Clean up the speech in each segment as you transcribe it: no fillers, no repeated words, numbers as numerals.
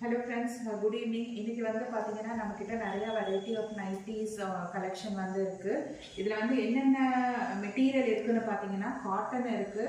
Hello friends, good evening. இன்னைக்கு வந்து பாத்தீங்கன்னா நம்ம கிட்ட நிறைய வெரைட்டி ஆஃப் நைட்டிஸ் கலெக்ஷன் வந்து இருக்கு. இதுல வந்து என்னென்ன மெட்டீரியல் இருக்குன்னு பாத்தீங்கன்னா காட்டன் இருக்கு,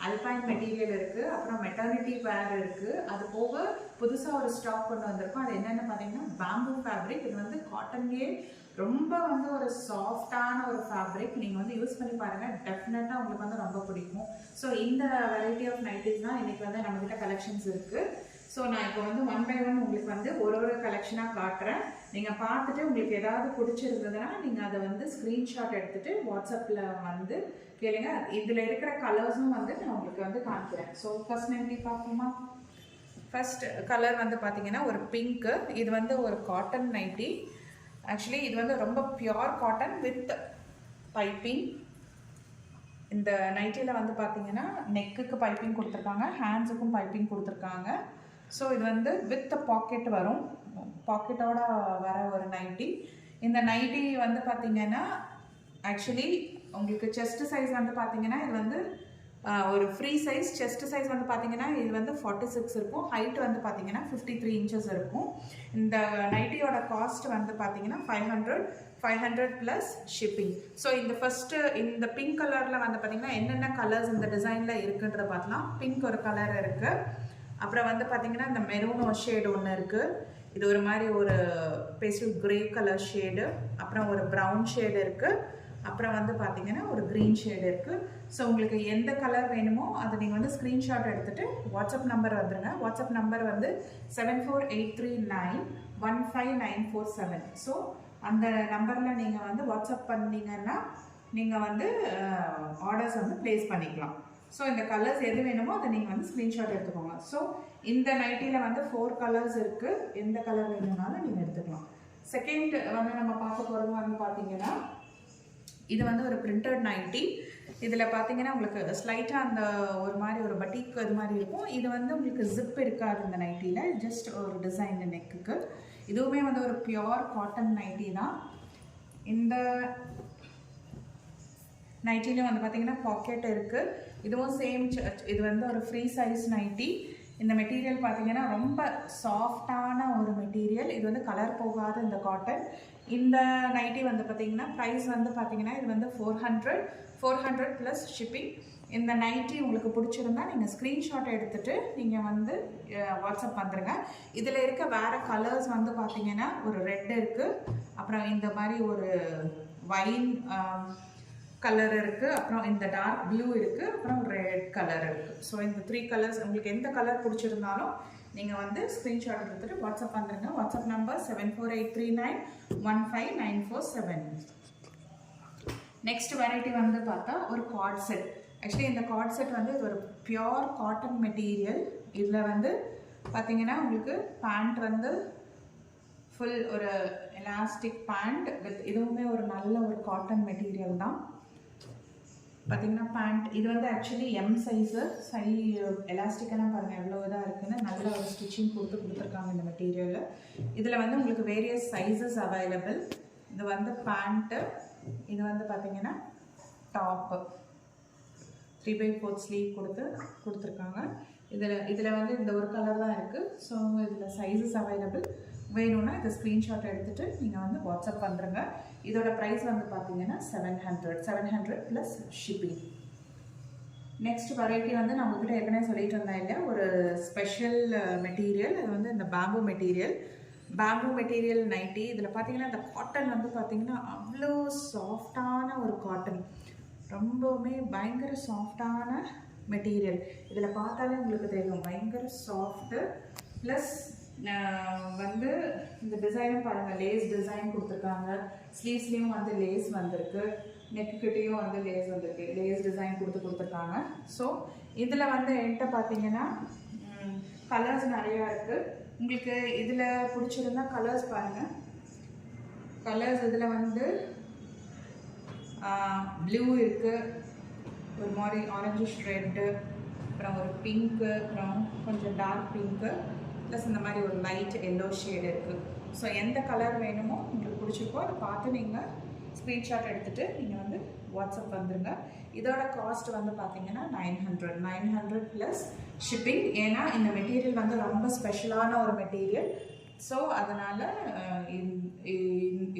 அல்பைன் மெட்டீரியல் இருக்கு, அப்புறம் மெட்டர்னிட்டி வேர் இருக்கு. அது போக புதுசா ஒரு ஸ்டாக் கொண்டு வந்திருக்கோம். அது என்னென்னு பாத்தீங்கன்னா பேம்பூ ஃபேப்ரிக். இது வந்து காட்டன்லயே ரொம்ப வந்து ஒரு சாஃப்டான ஒரு ஃபேப்ரிக். நீங்க வந்து யூஸ் பண்ணி பாருங்க, டெஃபினட்டா உங்களுக்கு வந்து ரொம்ப பிடிக்கும். ஸோ இந்த வெரைட்டி ஆஃப் நைட்டிஸ் தான் இன்னைக்கு வந்து நம்ம கிட்ட கலெக்ஷன்ஸ் இருக்கு. ஸோ நான் இப்போ வந்து ஒன் பை ஒன் உங்களுக்கு வந்து ஒரு கலெக்ஷனாக காட்டுறேன். நீங்கள் பார்த்துட்டு உங்களுக்கு ஏதாவது பிடிச்சிருந்ததுன்னா நீங்கள் அதை வந்து ஸ்க்ரீன்ஷாட் எடுத்துகிட்டு வாட்ஸ்அப்பில் வந்து கேளுங்க. இதில் இருக்கிற கலர்ஸும் வந்து நான் உங்களுக்கு வந்து காமிக்கிறேன். ஸோ ஃபர்ஸ்ட் நைட்டி பார்ப்போமா? ஃபர்ஸ்ட் கலர் வந்து பார்த்தீங்கன்னா ஒரு பிங்க்கு. இது வந்து ஒரு காட்டன் நைட்டி. ஆக்சுவலி இது வந்து ரொம்ப பியோர் காட்டன் வித் பைப்பிங். இந்த நைட்டியில் வந்து பார்த்தீங்கன்னா நெக்குக்கு பைப்பிங் கொடுத்துருக்காங்க, ஹேண்ட்ஸுக்கும் பைப்பிங் கொடுத்துருக்காங்க. ஸோ இது வந்து வித் பாக்கெட் வரும், பாக்கெட்டோட வர ஒரு நைட்டி. இந்த நைட்டி வந்து பார்த்தீங்கன்னா ஆக்சுவலி உங்களுக்கு செஸ்ட் சைஸ் வந்து பார்த்தீங்கன்னா இது வந்து ஒரு ஃப்ரீ சைஸ். செஸ்ட் சைஸ் வந்து பார்த்தீங்கன்னா இது வந்து 46 இருக்கும். ஹைட் வந்து பார்த்தீங்கன்னா 53 இன்ச்சஸ் இருக்கும். இந்த நைட்டியோட காஸ்ட் வந்து பார்த்தீங்கன்னா 500 ப்ளஸ் ஷிப்பிங். ஸோ இந்த ஃபர்ஸ்ட்டு இந்த பிங்க் கலரில் வந்து பார்த்தீங்கன்னா என்னென்ன கலர்ஸ் இந்த டிசைனில் இருக்குன்றத பார்க்கலாம். பிங்க் ஒரு கலர் இருக்குது. அப்புறம் வந்து பார்த்தீங்கன்னா இந்த மெரூன் ஒரு ஷேடு ஒன்று இருக்குது. இது ஒரு மாதிரி ஒரு பேஸ்டல் கிரே கலர் ஷேடு. அப்புறம் ஒரு ப்ரௌன் ஷேடு இருக்குது. அப்புறம் வந்து பார்த்தீங்கன்னா ஒரு க்ரீன் ஷேடு இருக்குது. ஸோ உங்களுக்கு எந்த கலர் வேணுமோ அதை நீங்கள் வந்து ஸ்க்ரீன்ஷாட் எடுத்துகிட்டு வாட்ஸ்அப் நம்பர் வந்துடுங்க. வாட்ஸ்அப் நம்பர் வந்து 7483915947. ஸோ அந்த நம்பரில் நீங்கள் வந்து வாட்ஸ்அப் பண்ணிங்கன்னா நீங்கள் வந்து ஆர்டர்ஸ் வந்து ப்ளேஸ் பண்ணிக்கலாம். ஸோ இந்த கலர்ஸ் எது வேணுமோ அதை நீங்கள் வந்து ஸ்க்ரீன்ஷாட் எடுத்துக்கோங்க. ஸோ இந்த நைட்டியில் வந்து 4 கலர்ஸ் இருக்குது. எந்த கலர் வேணும்னாலும் நீங்கள் எடுத்துக்கலாம். செகண்ட் வந்து நம்ம பார்க்க போகிறது வந்து பார்த்தீங்கன்னா இது வந்து ஒரு பிரிண்டட் நைட்டி. இதில் பார்த்தீங்கன்னா உங்களுக்கு ஸ்லைட்டாக அந்த ஒரு மாதிரி ஒரு பட்டிக் அது மாதிரி இருக்கும். இது வந்து உங்களுக்கு ஜிப் இருக்காது இந்த நைட்டியில், ஜஸ்ட் ஒரு டிசைன் நெக்குக்கு. இதுவுமே வந்து ஒரு பியோர் காட்டன் நைட்டி தான். இந்த நைட்டிலையும் வந்து பார்த்தீங்கன்னா பாக்கெட் இருக்குது. இதுவும் சேம். இது வந்து ஒரு ஃப்ரீ சைஸ் நைட்டி. இந்த மெட்டீரியல் பார்த்தீங்கன்னா ரொம்ப சாஃப்டான ஒரு மெட்டீரியல். இது வந்து கலர் போகாத இந்த காட்டன். இந்த நைட்டி வந்து பார்த்தீங்கன்னா ப்ரைஸ் வந்து பார்த்தீங்கன்னா இது வந்து 400 ப்ளஸ் ஷிப்பிங். இந்த நைட்டி உங்களுக்கு பிடிச்சிருந்தா நீங்கள் ஸ்க்ரீன்ஷாட் எடுத்துகிட்டு நீங்கள் வந்து வாட்ஸ்அப் வந்துடுங்க. இதில் இருக்க வேறு கலர்ஸ் வந்து பார்த்தீங்கன்னா ஒரு ரெட் இருக்குது, அப்புறம் இந்த மாதிரி ஒரு வைன் கலர் இருக்குது, அப்புறம் இந்த டார்க் ப்ளூ இருக்குது, அப்புறம் ரெட் கலர் இருக்குது. ஸோ இந்த 3 கலர்ஸ் உங்களுக்கு எந்த கலர் பிடிச்சிருந்தாலும் நீங்கள் வந்து ஸ்க்ரீன்ஷாட் எடுத்துகிட்டு வாட்ஸ்அப் வந்துடுங்க. WhatsApp number 7483915947. நெக்ஸ்ட் வெரைட்டி வந்து பார்த்தா ஒரு கார்ட் செட். ஆக்சுவலி இந்த கார்ட் செட் வந்து இது ஒரு பியோர் காட்டன் மெட்டீரியல். இதில் வந்து பார்த்தீங்கன்னா உங்களுக்கு பேண்ட் வந்து ஃபுல் ஒரு எலாஸ்டிக் பேண்ட் வித் இதுவுமே ஒரு நல்ல ஒரு காட்டன் மெட்டீரியல் தான். பார்த்தீங்கன்னா பேண்ட் இது வந்து ஆக்சுவலி எம் சைஸு. எலாஸ்டிக்கெல்லாம் பாருங்கள் எவ்வளோ இதாக இருக்குன்னு. நல்ல ஒரு ஸ்டிச்சிங் கொடுத்துருக்காங்க இந்த மெட்டீரியல். இதில் வந்து உங்களுக்கு வேரியஸ் சைஸஸ் அவைலபிள். இது வந்து பேண்ட்டு, இது வந்து பார்த்தீங்கன்னா டாப்பு 3/4 ஸ்லீவ் கொடுத்துருக்காங்க. இதில் வந்து இந்த ஒரு கலர் தான் இருக்குது. ஸோ இதில் சைஸஸ் அவைலபிள். வேணும்னா இதை ஸ்க்ரீன்ஷாட் எடுத்துகிட்டு நீங்கள் வந்து வாட்ஸ்அப் பண்ணுறங்க. இதோட ப்ரைஸ் வந்து பார்த்தீங்கன்னா 700 ப்ளஸ் ஷிப்பிங். நெக்ஸ்ட் வெரைட்டி வந்து நான் உங்ககிட்ட ஏற்கனவே சொல்லிட்டு இருந்தேன் இல்லையா, ஒரு ஸ்பெஷல் மெட்டீரியல். அது வந்து இந்த பேம்பூ மெட்டீரியல் நைட்டி. இதில் பார்த்தீங்கன்னா இந்த காட்டன் வந்து பார்த்தீங்கன்னா அவ்வளோ சாஃப்டான ஒரு காட்டன், ரொம்பவுமே பயங்கர சாஃப்டான மெட்டீரியல். இதில் பார்த்தாலே உங்களுக்கு தெரியும் பயங்கர சாஃப்ட்டு. ப்ளஸ் வந்து இந்த டிசைனும் பாருங்கள், லேஸ் டிசைன் கொடுத்துருக்காங்க. ஸ்லீவ்ஸ்லேயும் வந்து லேஸ் வந்திருக்கு, நெக்குக்கிட்டேயும் வந்து லேஸ் வந்திருக்கு, லேஸ் டிசைன் கொடுத்துருக்காங்க. ஸோ இதில் வந்து என்கிட்ட பார்த்தீங்கன்னா கலர்ஸ் நிறையா இருக்குது. உங்களுக்கு இதில் பிடிச்சிருந்தா கலர்ஸ் பாருங்கள். கலர்ஸ் இதில் வந்து ப்ளூ இருக்குது, ஒரு மாதிரி ஆரஞ்சிஷ் ரெட்டு, அப்புறம் ஒரு பிங்க்கு, அப்புறம் கொஞ்சம் டார்க் பிங்க்கு, ப்ளஸ் இந்த மாதிரி ஒரு லைட் எல்லோ ஷேடு இருக்குது. ஸோ எந்த கலர் வேணுமோ உங்களுக்கு பிடிச்சிருக்கோ அதை பார்த்து நீங்கள் ஸ்க்ரீன்ஷாட் எடுத்துகிட்டு நீங்கள் வந்து வாட்ஸ்அப் வந்துருங்க. இதோட காஸ்ட் வந்து பார்த்தீங்கன்னா 900 ப்ளஸ் ஷிப்பிங். ஏன்னா இந்த மெட்டீரியல் வந்து ரொம்ப ஸ்பெஷலான ஒரு மெட்டீரியல். ஸோ அதனால்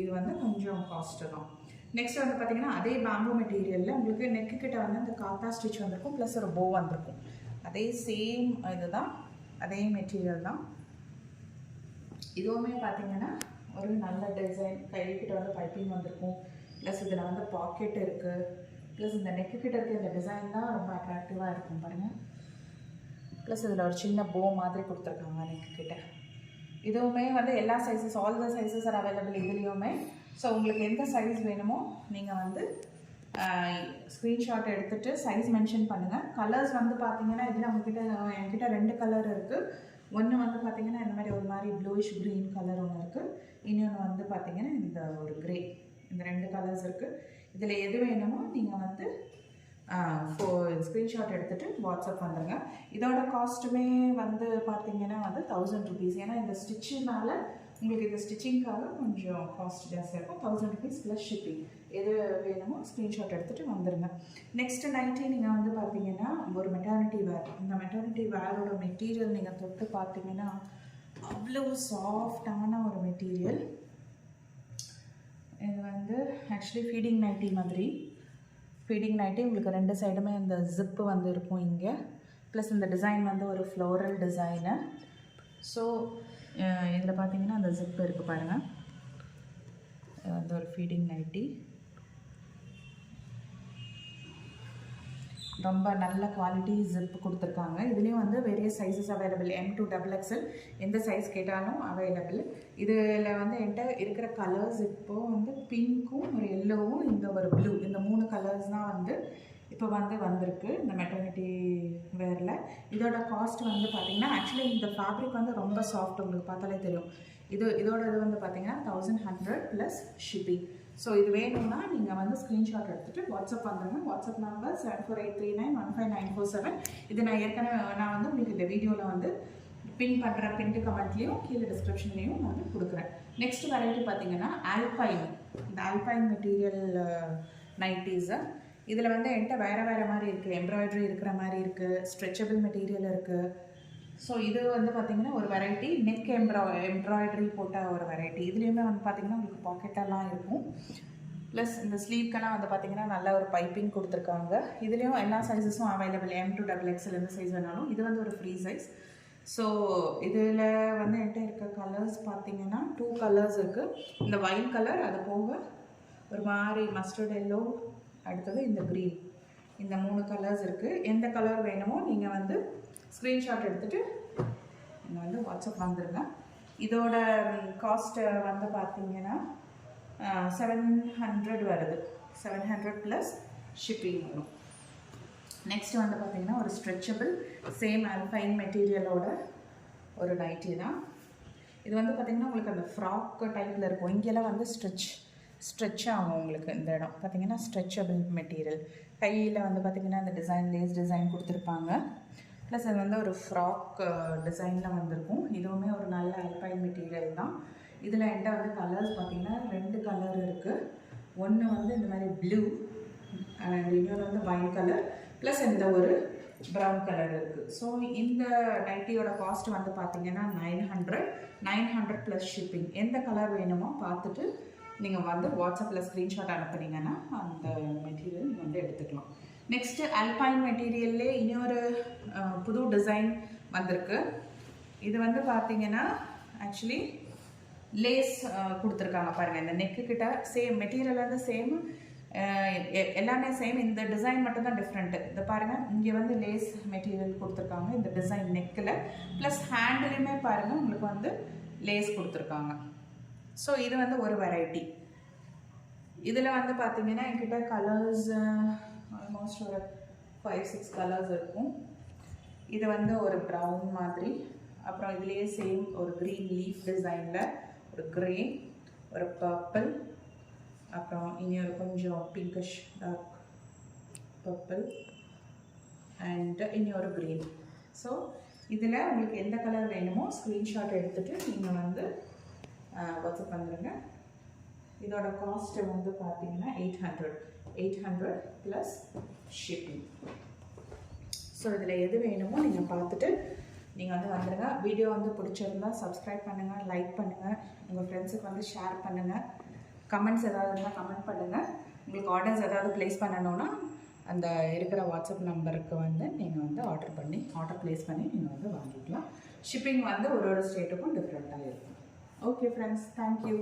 இது வந்து கொஞ்சம் காஸ்ட்டு தான். நெக்ஸ்ட் வந்து பார்த்தீங்கன்னா அதே பேம்பு மெட்டீரியலில் உங்களுக்கு நெக்கு கிட்ட வந்து அந்த காத்தா ஸ்டிச் வந்திருக்கும், ப்ளஸ் ஒரு போ வந்திருக்கும். அதே சேம் இதுதான், அதே மெட்டீரியல் தான். இதுவுமே பார்த்தீங்கன்னா ஒரு நல்ல டிசைன், கைக்கிட்ட வந்து பைப்பிங் வந்திருக்கும், ப்ளஸ் இதில் வந்து பாக்கெட் இருக்குது, ப்ளஸ் இந்த நெக்கு கிட்ட இருக்க இந்த டிசைன் தான் ரொம்ப அட்ராக்டிவாக இருக்கும் பாருங்கள். ப்ளஸ் இதில் ஒரு சின்ன போ மாதிரி கொடுத்துருக்காங்க நெக்கு கிட்ட. இதுவுமே வந்து எல்லா sizes, all the sizes are available இதுலேயுமே. ஸோ உங்களுக்கு எந்த சைஸ் வேணுமோ நீங்கள் வந்து ஸ்க்ரீன்ஷாட் எடுத்துகிட்டு சைஸ் மென்ஷன் பண்ணுங்கள். கலர்ஸ் வந்து பார்த்தீங்கன்னா இதில் என்கிட்ட 2 கலர் இருக்குது. ஒன்று வந்து பார்த்தீங்கன்னா இந்த மாதிரி ஒரு மாதிரி ப்ளூயிஷ் க்ரீன் கலர் ஒன்று இருக்குது. இன்னொன்று வந்து பார்த்தீங்கன்னா இந்த ஒரு க்ரே. இந்த 2 கலர்ஸ் இருக்குது. இதில் எது வேணுமோ நீங்கள் வந்து ஸ்க்ரீன்ஷாட் எடுத்துகிட்டு வாட்ஸ்அப் வந்துடுங்க. இதோட காஸ்ட்டுமே வந்து பார்த்தீங்கன்னா வந்து 1000 rupees. ஏன்னா இந்த ஸ்டிச்சினால் உங்களுக்கு இந்த ஸ்டிச்சிங்காக கொஞ்சம் காஸ்ட் ஜாஸ்தியாக இருக்கும். 1000 rupees ப்ளஸ் ஷிப்பிங். எது வேணுமோ ஸ்க்ரீன்ஷாட் எடுத்துகிட்டு வந்துடுங்க. நெக்ஸ்ட்டு நைட்டி நீங்கள் வந்து பார்த்தீங்கன்னா ஒரு மெட்டர்னிட்டி வேர். இந்த மெட்டர்னிட்டி வேரோட மெட்டீரியல் நீங்கள் தொட்டு பார்த்தீங்கன்னா அவ்வளோ சாஃப்டான ஒரு மெட்டீரியல். இது வந்து ஆக்சுவலி ஃபீடிங் நைட்டி மாதிரி. ஃபீடிங் நைட்டி உங்களுக்கு 2 சைடுமே இந்த ஜிப்பு வந்து இருக்கும் இங்கே. ப்ளஸ் இந்த டிசைன் வந்து ஒரு ஃப்ளோரல் டிசைனு. ஸோ இதில் பார்த்தீங்கன்னா அந்த ஜிப்பு இருக்குது பாருங்கள். இது வந்து ஒரு ஃபீடிங் நைட்டி. ரொம்ப நல்ல குவாலிட்டி ஜிப் கொடுத்துருக்காங்க. இதுலேயும் வந்து various sizes available. M to XXL எந்த சைஸ் கேட்டாலும் அவைலபிள். இதில் வந்து என்கிட்ட இருக்கிற கலர்ஸ் இப்போது வந்து பிங்க்கும் ஒரு எல்லோவும் இந்த ஒரு ப்ளூ, இந்த 3 கலர்ஸ் தான் வந்து இப்போ வந்து வந்திருக்கு இந்த மெட்டர்னிட்டி வேரில். இதோட காஸ்ட் வந்து பார்த்திங்கன்னா ஆக்சுவலி இந்த ஃபேப்ரிக் வந்து ரொம்ப சாஃப்ட், உங்களுக்கு பார்த்தாலே தெரியும். இதோட இது வந்து பார்த்திங்கன்னா 1100 ப்ளஸ் ஷிப்பிங். ஸோ இது வேணும்னா நீங்கள் வந்து ஸ்க்ரீன்ஷாட் எடுத்துகிட்டு வாட்ஸ்அப் வந்துடுங்க. WhatsApp number 7483915947. இது நான் வந்து உங்களுக்கு இந்த வீடியோவில் வந்து பின் பண்ணுற பின்ட்டு கமெண்ட்லேயும் கீழே டிஸ்கிரிப்ஷன்லேயும் வந்து கொடுக்குறேன். நெக்ஸ்ட் வெரைட்டி பார்த்தீங்கன்னா ஆல்பைன். இந்த ஆல்பைன் மெட்டீரியல் நைட்டிஸு. இதில் வந்து என்கிட்ட வேறு மாதிரி இருக்குது. எம்ப்ராய்டரி இருக்கிற மாதிரி இருக்குது, ஸ்ட்ரெச்சபிள் மெட்டீரியல் இருக்குது. ஸோ இது வந்து பார்த்திங்கன்னா ஒரு வெரைட்டி நெக் எம்ப்ராய்டரி போட்ட ஒரு வெரைட்டி. இதுலேயுமே வந்து பார்த்திங்கன்னா உங்களுக்கு பாக்கெட்டெல்லாம் இருக்கும். ப்ளஸ் இந்த ஸ்லீவ்க்கெல்லாம் வந்து பார்த்திங்கன்னா நல்ல ஒரு பைப்பிங் கொடுத்துருக்காங்க. இதுலேயும் எல்லா சைஸஸும் அவைலபிள். M to XXL எந்த சைஸ் வேணாலும். இது வந்து ஒரு ஃப்ரீ சைஸ். ஸோ இதில் வந்து என்கிட்ட இருக்க கலர்ஸ் பார்த்திங்கன்னா 2 கலர்ஸ் இருக்குது. இந்த ஒயின் கலர், அது போக ஒரு மாதிரி மஸ்டர்ட் எல்லோ, அடுத்தது இந்த க்ரீன். இந்த 3 கலர்ஸ் இருக்குது. எந்த கலர் வேணுமோ நீங்கள் வந்து ஸ்க்ரீன்ஷாட் எடுத்துகிட்டு நீங்கள் வந்து வாட்ஸ்அப் வந்துடுங்க. இதோட காஸ்ட்டு வந்து பார்த்தீங்கன்னா 700 வருது. 700 ப்ளஸ் ஷிப்பிங் வரும். நெக்ஸ்ட் வந்து பார்த்தீங்கன்னா ஒரு ஸ்ட்ரெச்சபிள் சேம் ஆல்பைன் மெட்டீரியலோட ஒரு நைட்டி தான். இது வந்து பார்த்திங்கன்னா உங்களுக்கு அந்த ஃப்ராக் டைப்பில் இருக்கும். இங்கெல்லாம் வந்து ஸ்ட்ரெச் ஆகும் உங்களுக்கு. இந்த இடம் பார்த்திங்கன்னா ஸ்ட்ரெச்சபிள் மெட்டீரியல். கையில் வந்து பார்த்திங்கன்னா இந்த டிசைன், லேஸ் டிசைன் கொடுத்துருப்பாங்க. ப்ளஸ் அது வந்து ஒரு ஃப்ராக் டிசைனில் வந்திருக்கும். இதுவுமே ஒரு நல்ல ஆல்பைன் மெட்டீரியல் தான். இதில் என்கிட்ட வந்து கலர்ஸ் பார்த்திங்கன்னா 2 கலர் இருக்குது. ஒன்று வந்து இந்த மாதிரி ப்ளூ அண்ட் இன்னொன்று வந்து ஒயின் கலர், ப்ளஸ் இந்த ஒரு ப்ரௌன் கலர் இருக்குது. ஸோ இந்த நைட்டியோட காஸ்ட் வந்து பார்த்திங்கன்னா 900 ப்ளஸ் ஷிப்பிங். எந்த கலர் வேணுமோ பார்த்துட்டு நீங்கள் வந்து வாட்ஸ்அப்பில் ஸ்க்ரீன்ஷாட் அனுப்புனீங்கன்னா அந்த மெட்டீரியல் நீங்கள் வந்து எடுத்துக்கலாம். நெக்ஸ்ட்டு ஆல்பைன் மெட்டீரியல்லே இன்னொரு புது டிசைன் வந்திருக்கு. இது வந்து பார்த்தீங்கன்னா ஆக்சுவலி லேஸ் கொடுத்துருக்காங்க பாருங்கள். இந்த நெக்கு கிட்ட சேம் மெட்டீரியல் வந்து சேம், எல்லாமே சேம். இந்த டிசைன் மட்டும் தான் டிஃப்ரெண்ட்டு. இதை பாருங்கள், இங்கே வந்து லேஸ் மெட்டீரியல் கொடுத்துருக்காங்க இந்த டிசைன் நெக்கில். ப்ளஸ் ஹேண்ட்லேயுமே பாருங்கள் உங்களுக்கு வந்து லேஸ் கொடுத்துருக்காங்க. ஸோ இது வந்து ஒரு வெரைட்டி. இதில் வந்து பார்த்தீங்கன்னா என்கிட்ட கலர்ஸ் ஆல்மோஸ்ட் ஒரு 5-6 கலர்ஸ் இருக்கும். இது வந்து ஒரு ப்ரௌன் மாதிரி, அப்புறம் இதுலேயே சேம் ஒரு க்ரீன் லீஃப் டிசைனில் ஒரு க்ரே, ஒரு பர்பிள், அப்புறம் இனி ஒரு கொஞ்சம் பிங்கிஷ் டார்க் பர்பிள் அண்ட் இனி ஒரு க்ரீன். ஸோ இதில் உங்களுக்கு எந்த கலர் வேணுமோ ஸ்க்ரீன்ஷாட் எடுத்துகிட்டு நீங்கள் வந்து வாட்ஸ்அப் பண்ணிடுங்க. இதோட காஸ்ட்டு வந்து பார்த்தீங்கன்னா 800. 800 ப்ளஸ் ஷிப்பிங். ஸோ இதில் எது வேணுமோ நீங்கள் பார்த்துட்டு நீங்கள் வந்து வந்துடுங்க. வீடியோ வந்து பிடிச்சிருந்தா சப்ஸ்கிரைப் பண்ணுங்கள், லைக் பண்ணுங்கள், உங்கள் ஃப்ரெண்ட்ஸுக்கு வந்து ஷேர் பண்ணுங்கள். கமெண்ட்ஸ் ஏதாவது இருந்தால் கமெண்ட் பண்ணுங்கள். உங்களுக்கு ஆர்டர்ஸ் ஏதாவது ப்ளேஸ் பண்ணணுன்னா அந்த இருக்கிற வாட்ஸ்அப் நம்பருக்கு வந்து நீங்கள் வந்து ஆர்டர் ப்ளேஸ் பண்ணி நீங்கள் வந்து வாங்கிக்கலாம். ஷிப்பிங் வந்து ஒரு ஸ்டேட்டுக்கும் டிஃப்ரெண்ட்டாக இருக்கும். Okay friends, thank you.